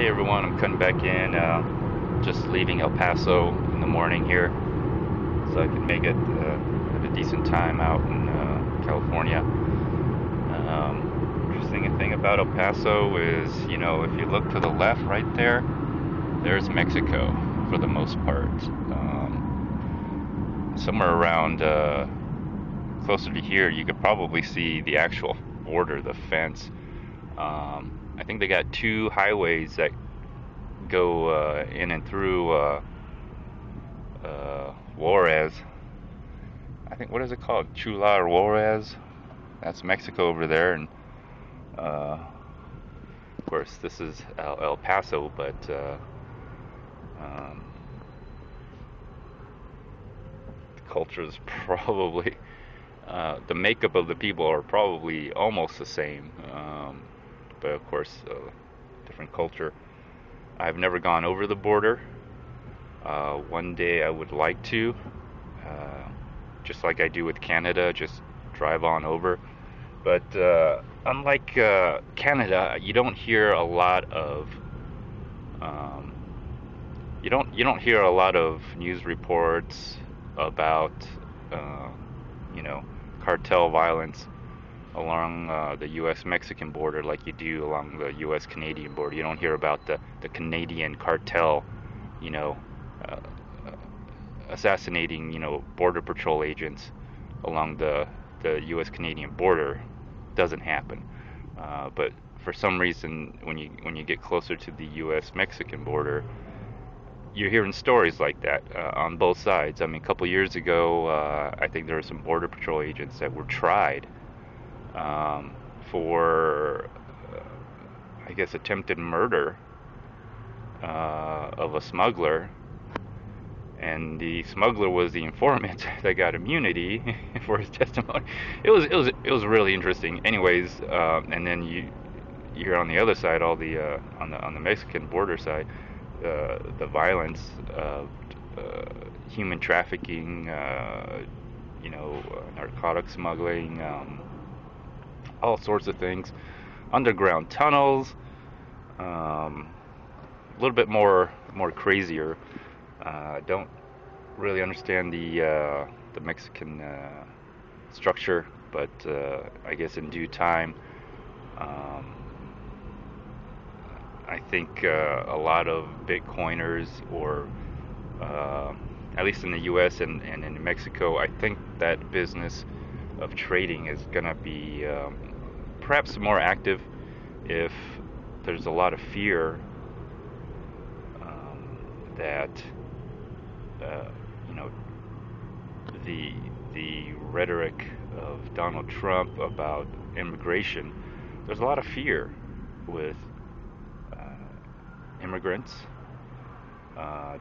Hey everyone, I'm cutting back in. Just leaving El Paso in the morning here, so I can make it at a decent time out in California. Interesting thing about El Paso is, if you look to the left right there, there's Mexico for the most part. Somewhere around closer to here, you could probably see the actual border, the fence. I think they got two highways that go in and through Juarez. I think, what is it called? Chula or Juarez? That's Mexico over there, and of course this is El Paso, but um, the culture is probably the makeup of the people are probably almost the same, but of course different culture. I've never gone over the border. One day I would like to, uh, just like I do with Canada, just drive on over. But unlike Canada, you don't hear a lot of um, you don't hear a lot of news reports about uh, you know cartel violence along the U.S. Mexican border like you do along the U.S. Canadian border. You don't hear about the Canadian cartel, you know, uh, assassinating border patrol agents along the U.S. Canadian border. Doesn't happen. But for some reason, when you get closer to the U.S. Mexican border, you're hearing stories like that on both sides. I mean, a couple years ago, I think there were some border patrol agents that were tried for, I guess, attempted murder of a smuggler, and the smuggler was the informant that got immunity for his testimony. It was really interesting. Anyways, and then you hear on the other side, all the on the Mexican border side, the violence of human trafficking, narcotic smuggling, all sorts of things, underground tunnels, a little bit more crazier. Don't really understand the Mexican structure, but I guess in due time, um, I think a lot of Bitcoiners, or uh, at least in the U.S. and in Mexico, I think that business of trading is going to be perhaps more active if there's a lot of fear that uh, you know the rhetoric of Donald Trump about immigration. There's a lot of fear with uh, immigrants,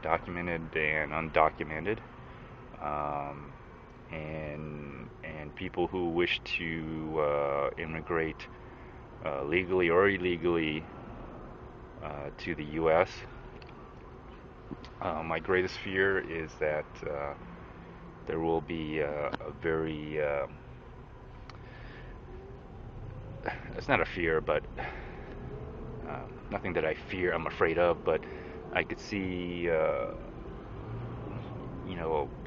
documented and undocumented, um, and people who wish to immigrate legally or illegally to the U.S. My greatest fear is that there will be a very it's not a fear, but nothing that I fear, I'm afraid of, but I could see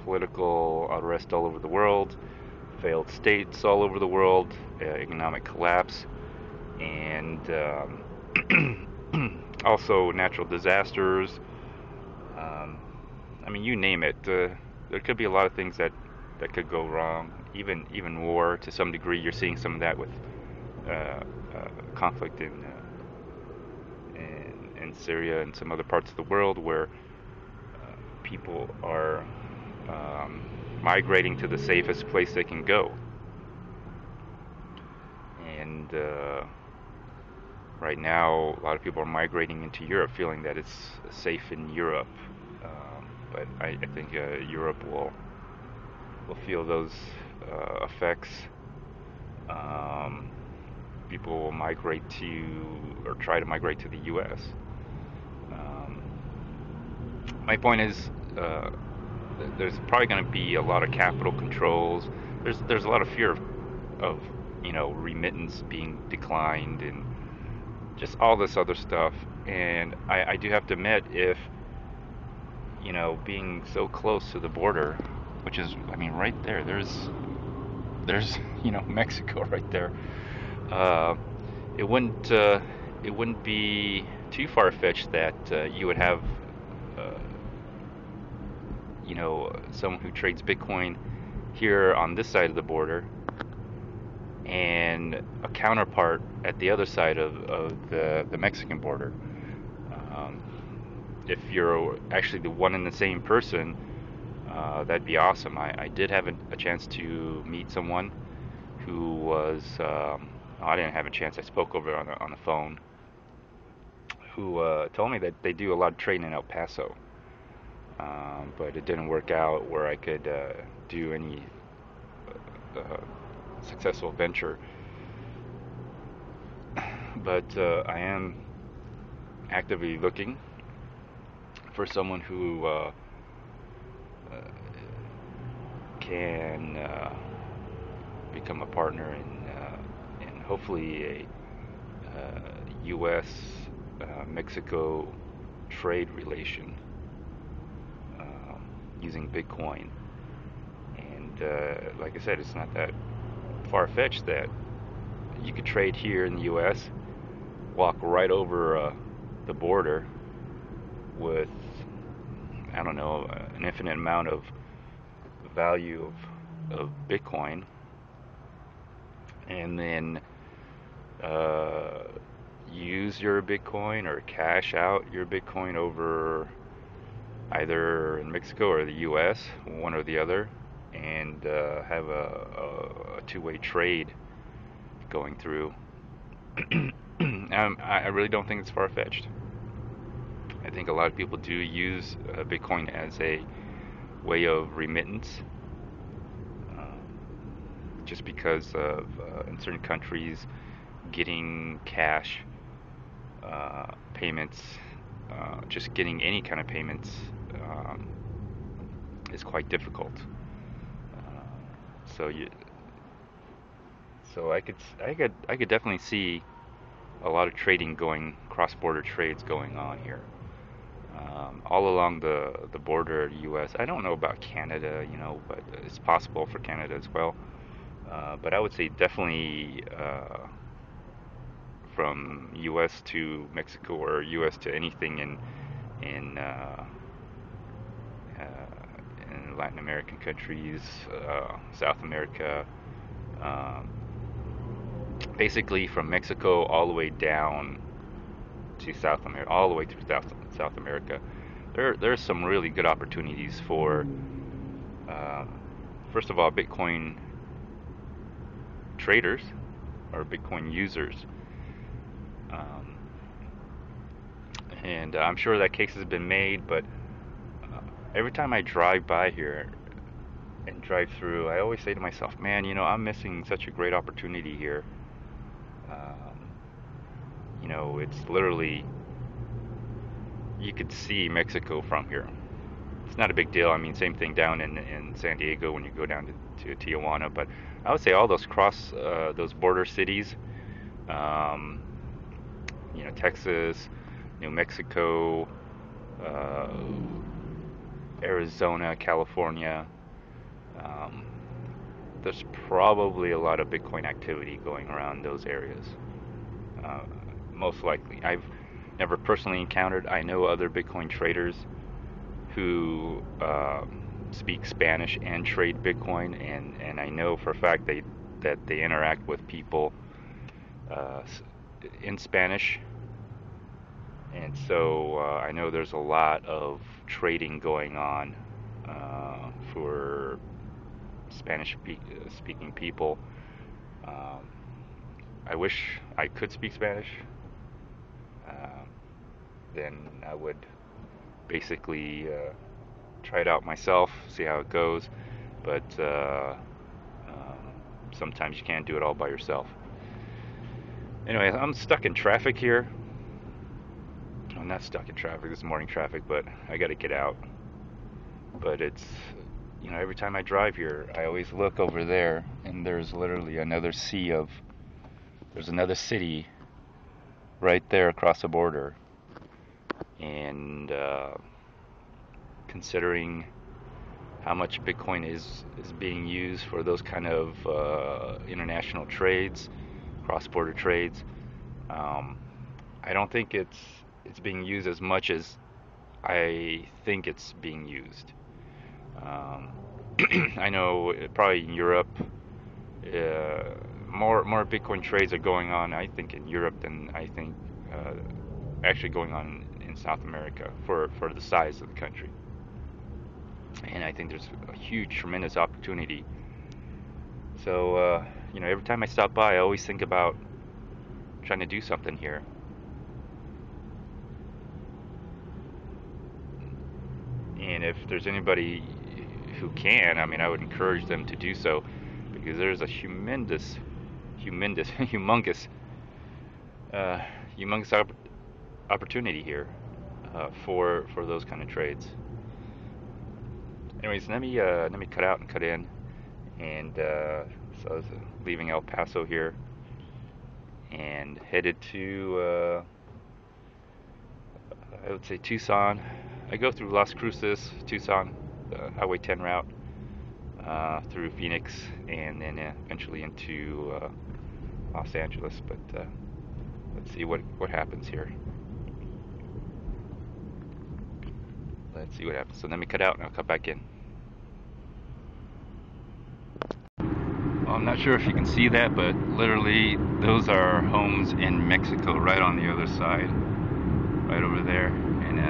political unrest all over the world, failed states all over the world, economic collapse, and also natural disasters. um, I mean, you name it. There could be a lot of things that could go wrong. Even war, to some degree. You're seeing some of that with conflict in Syria and some other parts of the world, where people are migrating to the safest place they can go. And right now, a lot of people are migrating into Europe, feeling that it's safe in Europe. But I think Europe will feel those effects. Um, People will migrate to, or try to migrate to the U.S. Um, my point is, there's probably going to be a lot of capital controls. There's a lot of fear of remittance being declined, and just all this other stuff. And I do have to admit, if being so close to the border, which is, I mean, right there, there's Mexico right there. Uh, it wouldn't be too far-fetched that you would have uh, someone who trades Bitcoin here on this side of the border and a counterpart at the other side of the Mexican border. Um, if you're actually the one and the same person, that'd be awesome. I did have a chance to meet someone who was, I didn't have a chance, I spoke over on the phone, who told me that they do a lot of trading in El Paso. But it didn't work out where I could do any uh, successful venture. But I am actively looking for someone who uh, can become a partner in hopefully a U.S. Mexico trade relation using Bitcoin. And like I said, it's not that far-fetched that you could trade here in the U.S., walk right over the border with, I don't know, an infinite amount of value of Bitcoin, and then uh, use your Bitcoin or cash out your Bitcoin over either in Mexico or the U.S., one or the other, and have a two-way trade going through. I really don't think it's far-fetched. I think a lot of people do use Bitcoin as a way of remittance, just because of in certain countries getting cash payments, just getting any kind of payments um, is quite difficult. So you, so I could definitely see a lot of trading going, cross-border trades going on here, all along the border of the U.S. I don't know about Canada, but it's possible for Canada as well. But I would say definitely from U.S. to Mexico or U.S. to anything in in Latin American countries, South America, um, basically from Mexico all the way down to South America, all the way to South America. There's some really good opportunities for, um, first of all, Bitcoin traders or Bitcoin users. Um, and I'm sure that case has been made, but every time I drive by here and drive through, I always say to myself, man, I'm missing such a great opportunity here. Um, it's literally, you could see Mexico from here. It's not a big deal. I mean, same thing down in San Diego when you go down to Tijuana. But I would say all those those border cities, um, Texas, New Mexico, uh, Arizona, California. Um, there's probably a lot of Bitcoin activity going around those areas. Uh, Most likely. I've never personally encountered. I know other Bitcoin traders who speak Spanish and trade Bitcoin, and I know for a fact that they interact with people uh, in Spanish, and so I know there's a lot of trading going on for speaking people. Um, I wish I could speak Spanish. Um, then I would basically try it out myself, see how it goes. But sometimes you can't do it all by yourself. Anyway, I'm stuck in traffic here. I'm not stuck in traffic. This morning traffic, but I got to get out. But it's, every time I drive here, I always look over there, and there's literally there's another city right there across the border. And considering how much Bitcoin is being used for those kind of international trades, cross-border trades, um, I don't think it's being used as much as I think it's being used. Um, I know probably in Europe, more Bitcoin trades are going on, I think, in Europe than I think uh, actually going on in South America for the size of the country. And I think there's a huge, tremendous opportunity. So, every time I stop by, I always think about trying to do something here. And if there's anybody who can, I mean, I would encourage them to do so, because there's a humongous, humongous, uh, humongous opportunity here for those kind of trades. Anyways, let me cut out and cut in, and so I was leaving El Paso here and headed to I would say Tucson. I go through Las Cruces, Tucson, Highway 10 route, through Phoenix, and then eventually into Los Angeles. But let's see what happens here. Let's see what happens. So let me cut out and I'll cut back in. Well, I'm not sure if you can see that, but literally those are homes in Mexico right on the other side, right over there. And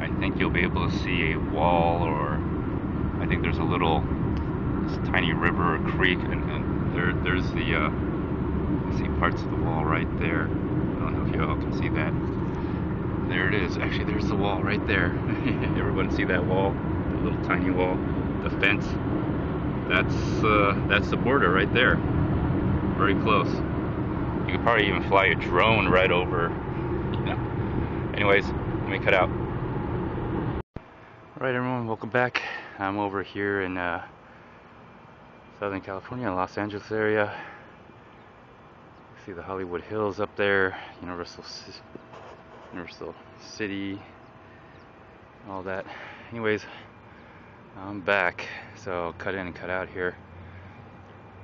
I think you'll be able to see a wall, or I think there's a little tiny river or creek, and there's the you see parts of the wall right there. I don't know if you all can see that. There it is. Actually, there's the wall right there. Everyone see that wall? The little tiny wall, the fence. That's the border right there. Very close. You could probably even fly a drone right over. Anyways, let me cut out. Alright everyone, welcome back. I'm over here in Southern California, Los Angeles area. See the Hollywood Hills up there, Universal City, all that. Anyways, I'm back, so I'll cut in and cut out here.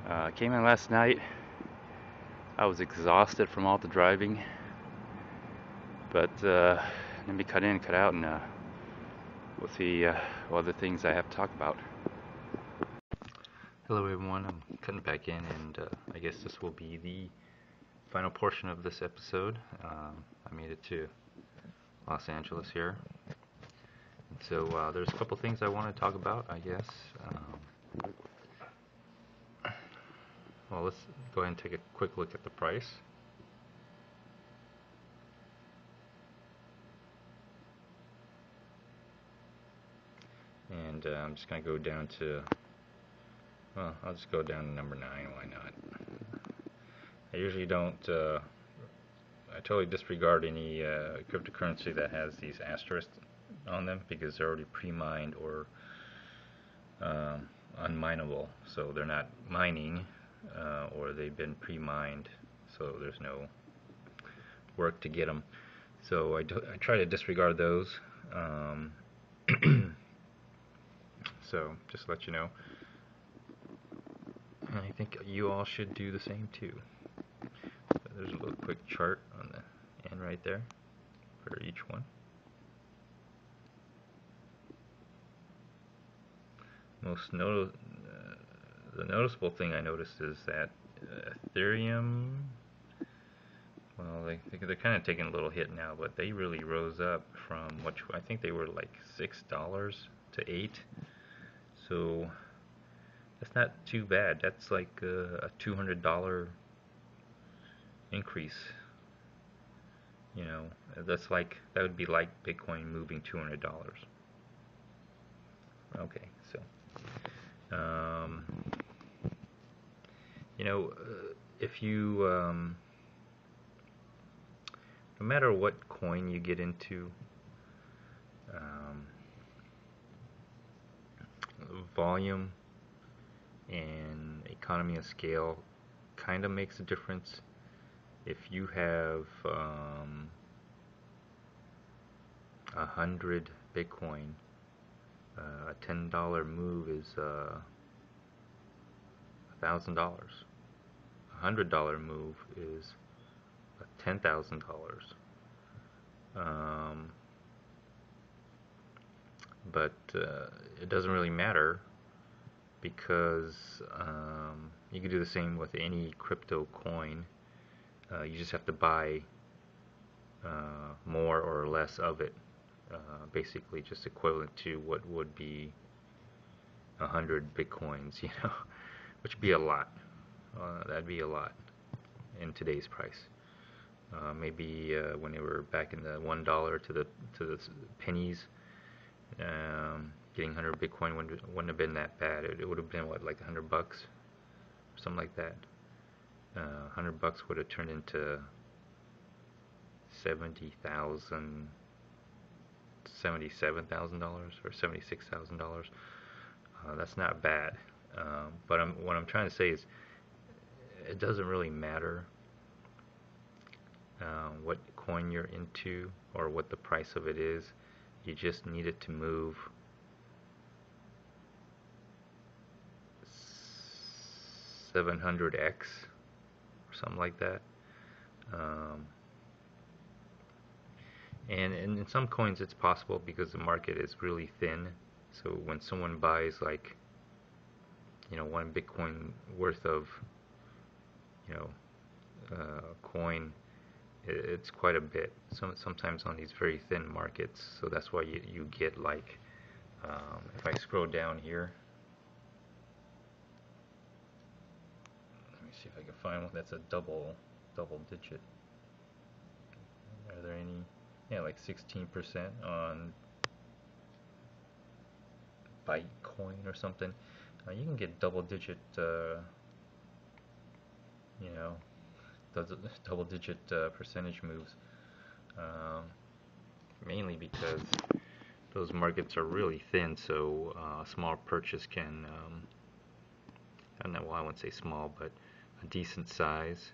I came in last night. I was exhausted from all the driving, but let me cut in and cut out, and we'll see what other things I have to talk about. Hello everyone, I'm cutting back in, and I guess this will be the final portion of this episode. I made it to Los Angeles here. And so there's a couple things I want to talk about, I guess. Well, let's go ahead and take a quick look at the price. And I'm just going to go down to, well, I'll just go down to number 9, why not? I usually don't, I totally disregard any cryptocurrency that has these asterisks on them, because they're already pre-mined or unminable, so they're not mining, or they've been pre-mined, so there's no work to get them. So I try to disregard those. So just to let you know, and I think you all should do the same too. So there's a little quick chart on the end right there for each one. The noticeable thing I noticed is that Ethereum, well, they're kind of taking a little hit now, but they really rose up from what I think they were like $6 to $8. So that's not too bad. That's like a $200 increase. That's like, that would be like Bitcoin moving $200. Okay, so if you no matter what coin you get into, volume and economy of scale kind of makes a difference. if you have 100 Bitcoin, a $10 move is $1,000. $100 move is $10,000. Um, but it doesn't really matter because you can do the same with any crypto coin. You just have to buy more or less of it. Basically, just equivalent to what would be 100 bitcoins, which would be a lot. That'd be a lot in today's price. Maybe when they were back in the $1 to the pennies, getting 100 Bitcoin wouldn't have been that bad. It would have been what, like $100 or something like that. $100 would have turned into 70,000, $77,000 or $76,000. That's not bad. But what I'm trying to say is, it doesn't really matter what coin you're into or what the price of it is. You just need it to move 700x or something like that. And in some coins it's possible because the market is really thin. So when someone buys like 1 Bitcoin worth of coin, it's quite a bit. Sometimes on these very thin markets. So that's why you get like, if I scroll down here, let me see if I can find one that's a double digit. Are there any? Yeah, like 16% on Bytecoin or something. You can get double digit, double digit percentage moves. Mainly because those markets are really thin, so a small purchase can, I don't know, well, I wouldn't say small, but a decent size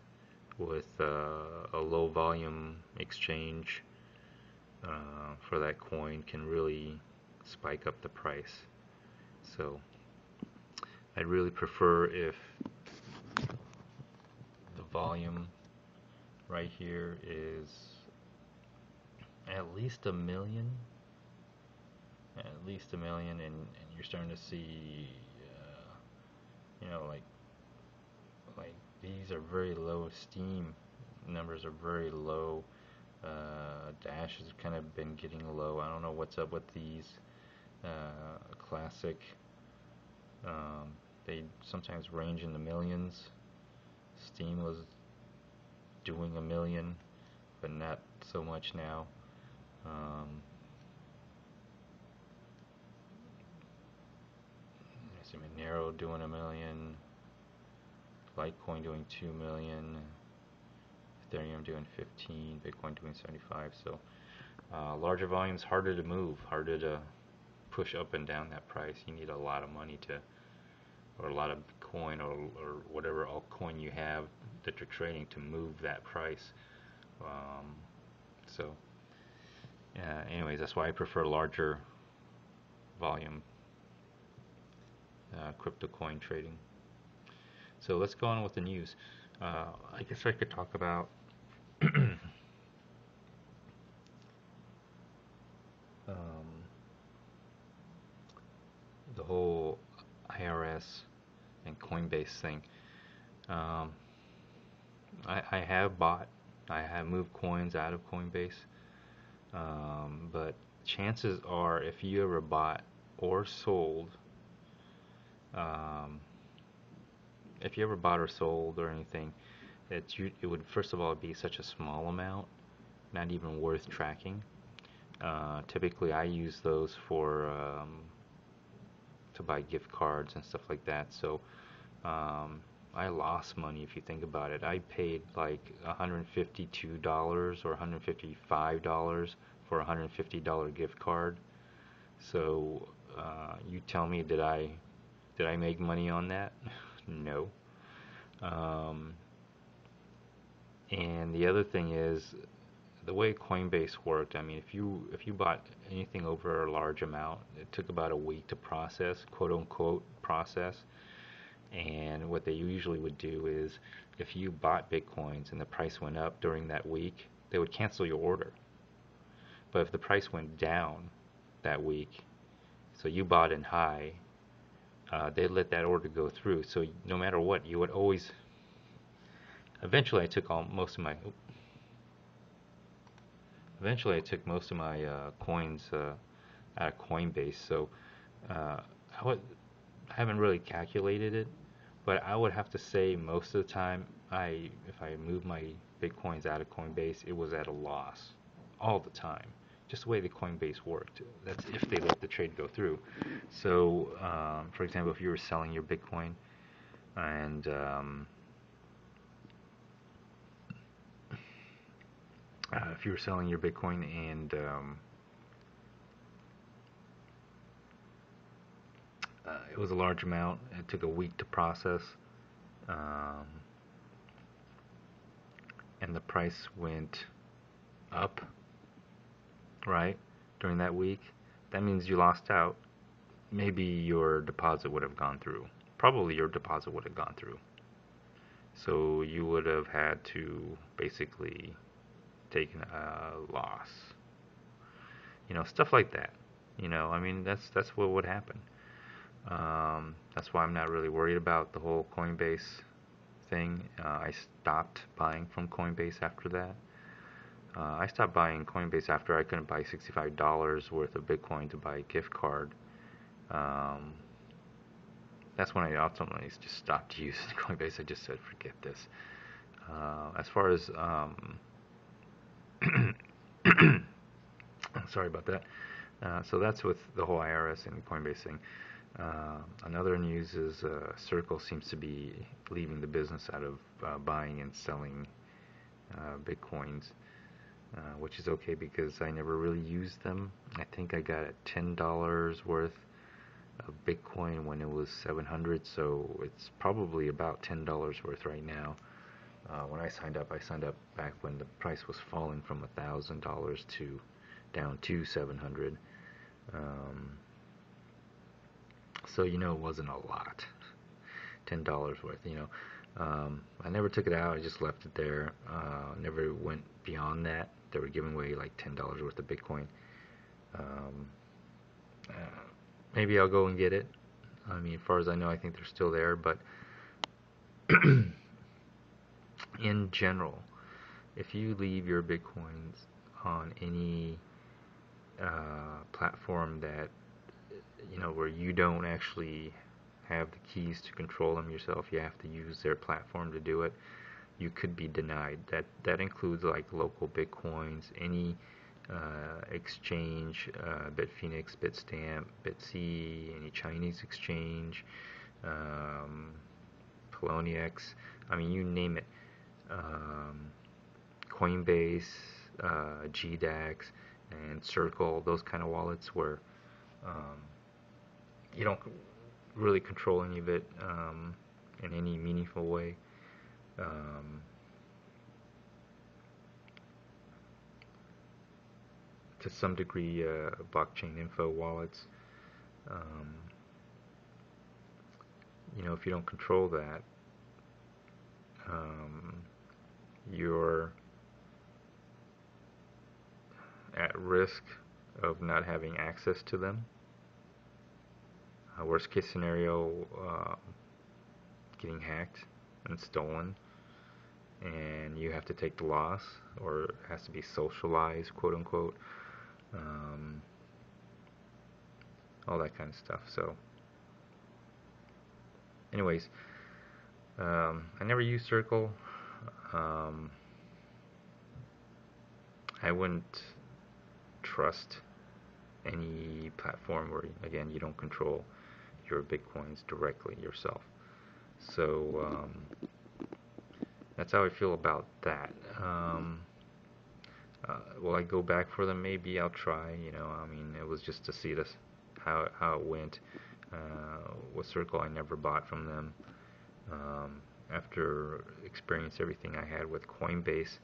with a low volume exchange for that coin can really spike up the price. So I'd really prefer if the volume right here is at least a million, and you're starting to see, like these are very low. Steam numbers are very low. Dash has kind of been getting low. I don't know what's up with these. Classic, they sometimes range in the millions. Steam was doing a million, but not so much now. I see Monero doing a million, Litecoin doing 2 million, Ethereum doing 15, Bitcoin doing 75. So larger volumes, harder to move, harder to push up and down that price. You need a lot of money or a lot of coin or whatever altcoin you have that you're trading to move that price. So anyways, that's why I prefer larger volume crypto coin trading. So let's go on with the news. I guess I could talk about the whole IRS and Coinbase thing. I have moved coins out of Coinbase, but chances are, if you ever bought or sold, or anything, it would first of all be such a small amount, not even worth tracking. Typically, I use those to buy gift cards and stuff like that. So I lost money if you think about it. I paid like $152 or $155 for a $150 gift card. So you tell me, did I make money on that? No. And the other thing is the way Coinbase worked. I mean, if you bought anything over a large amount, it took about a week to process, quote unquote process. And what they usually would do is, if you bought Bitcoins and the price went up during that week, they would cancel your order. But if the price went down that week, so you bought in high, they'd let that order go through. So no matter what, you would always. Eventually, I took all most of my. Eventually, I took most of my coins out of Coinbase. So uh, I would. I haven't really calculated it, but I would have to say most of the time, if I move my Bitcoins out of Coinbase, it was at a loss all the time. Just the way the Coinbase worked. That's if they let the trade go through. So, for example, if you were selling your Bitcoin and if you were selling your Bitcoin and it was a large amount, it took a week to process, um, and the price went up, right, during that week, that means you lost out. Maybe your deposit would have gone through. Probably your deposit would have gone through. So you would have had to basically take a loss. Stuff like that. I mean, that's what would happen. That's why I'm not really worried about the whole Coinbase thing. I stopped buying from Coinbase after that. I stopped buying Coinbase after I couldn't buy $65 worth of Bitcoin to buy a gift card. Um, that's when I ultimately just stopped using Coinbase. I just said, forget this. As far as sorry about that. So that's with the whole IRS and Coinbase thing. Another news is Circle seems to be leaving the business out of buying and selling Bitcoins, which is okay because I never really used them. I think I got $10 worth of Bitcoin when it was 700, so it's probably about $10 worth right now. When I signed up back when the price was falling from $1,000 to down to 700. Um, so it wasn't a lot. $10 worth. I never took it out. I just left it there. Never went beyond that. They were giving away like $10 worth of Bitcoin. Um, uh, Maybe I'll go and get it. I mean, as far as I know, I think they're still there. But in general, if you leave your Bitcoins on any platform that where you don't actually have the keys to control them yourself, you have to use their platform to do it, you could be denied. That includes like local Bitcoins, any exchange, Bitfinex, Bitstamp, Bitsy, any Chinese exchange, um, Poloniex, I mean, you name it. Um, Coinbase, GDAX, and Circle, those kind of wallets where um, you don't really control any of it in any meaningful way. Um, to some degree, blockchain info wallets. Um, if you don't control that, um, you're at risk of not having access to them. Worst case scenario, getting hacked and stolen, and you have to take the loss, or it has to be socialized, quote unquote. Um, all that kind of stuff. So, anyways, I never used Circle. Um, I wouldn't trust any platform where, again, you don't control your Bitcoins directly yourself. So, that's how I feel about that. Will I go back for them? Maybe I'll try. I mean, it was just to see this how it went. With Circle, I never bought from them. Um, after experience everything I had with Coinbase,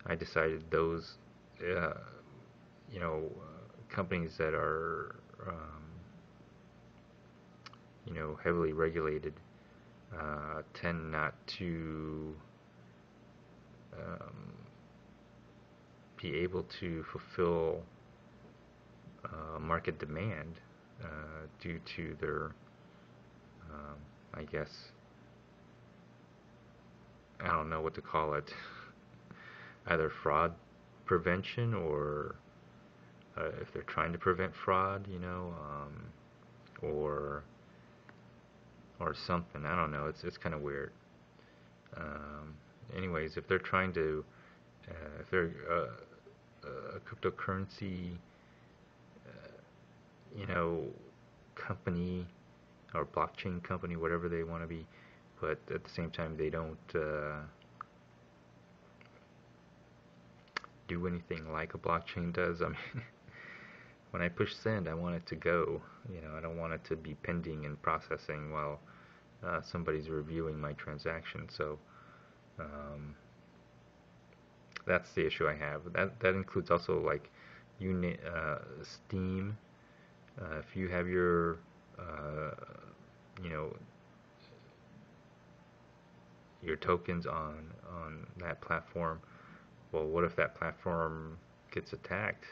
I decided those, uh, companies that are, heavily regulated, tend not to um, be able to fulfill market demand due to their, I guess, I don't know what to call it, either fraud prevention or if they're trying to prevent fraud, or something. I don't know. It's kind of weird. Um, Anyways, if they're trying to, if they're a cryptocurrency, uh, you know, company or blockchain company, whatever they want to be, but at the same time they don't do anything like a blockchain does. I mean, when I push send, I want it to go. I don't want it to be pending and processing while somebody's reviewing my transaction. So um, that's the issue I have. That includes also like Steam. If you have your you know your tokens on that platform, well, what if that platform gets attacked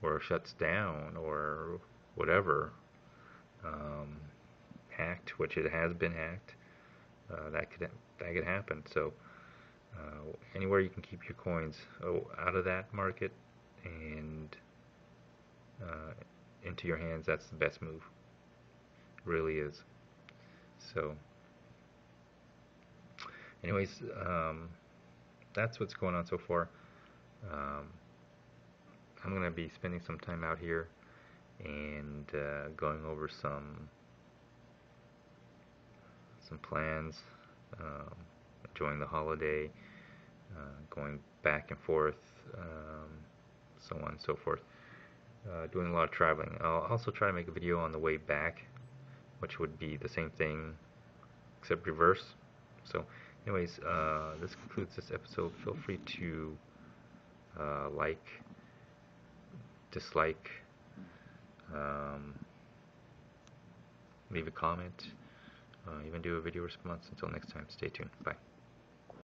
or shuts down or whatever, um, hacked, which it has been hacked? That could happen. So anywhere you can keep your coins out of that market and uh, into your hands, that's the best move. Really is. So, anyways, that's what's going on so far. Um, I'm going to be spending some time out here and going over some plans, um, enjoying the holiday, going back and forth, so on and so forth. Doing a lot of traveling. I'll also try to make a video on the way back, which would be the same thing except reverse. So, anyways, this concludes this episode. Feel free to like, dislike, um, leave a comment, even do a video response. Until next time, stay tuned. Bye.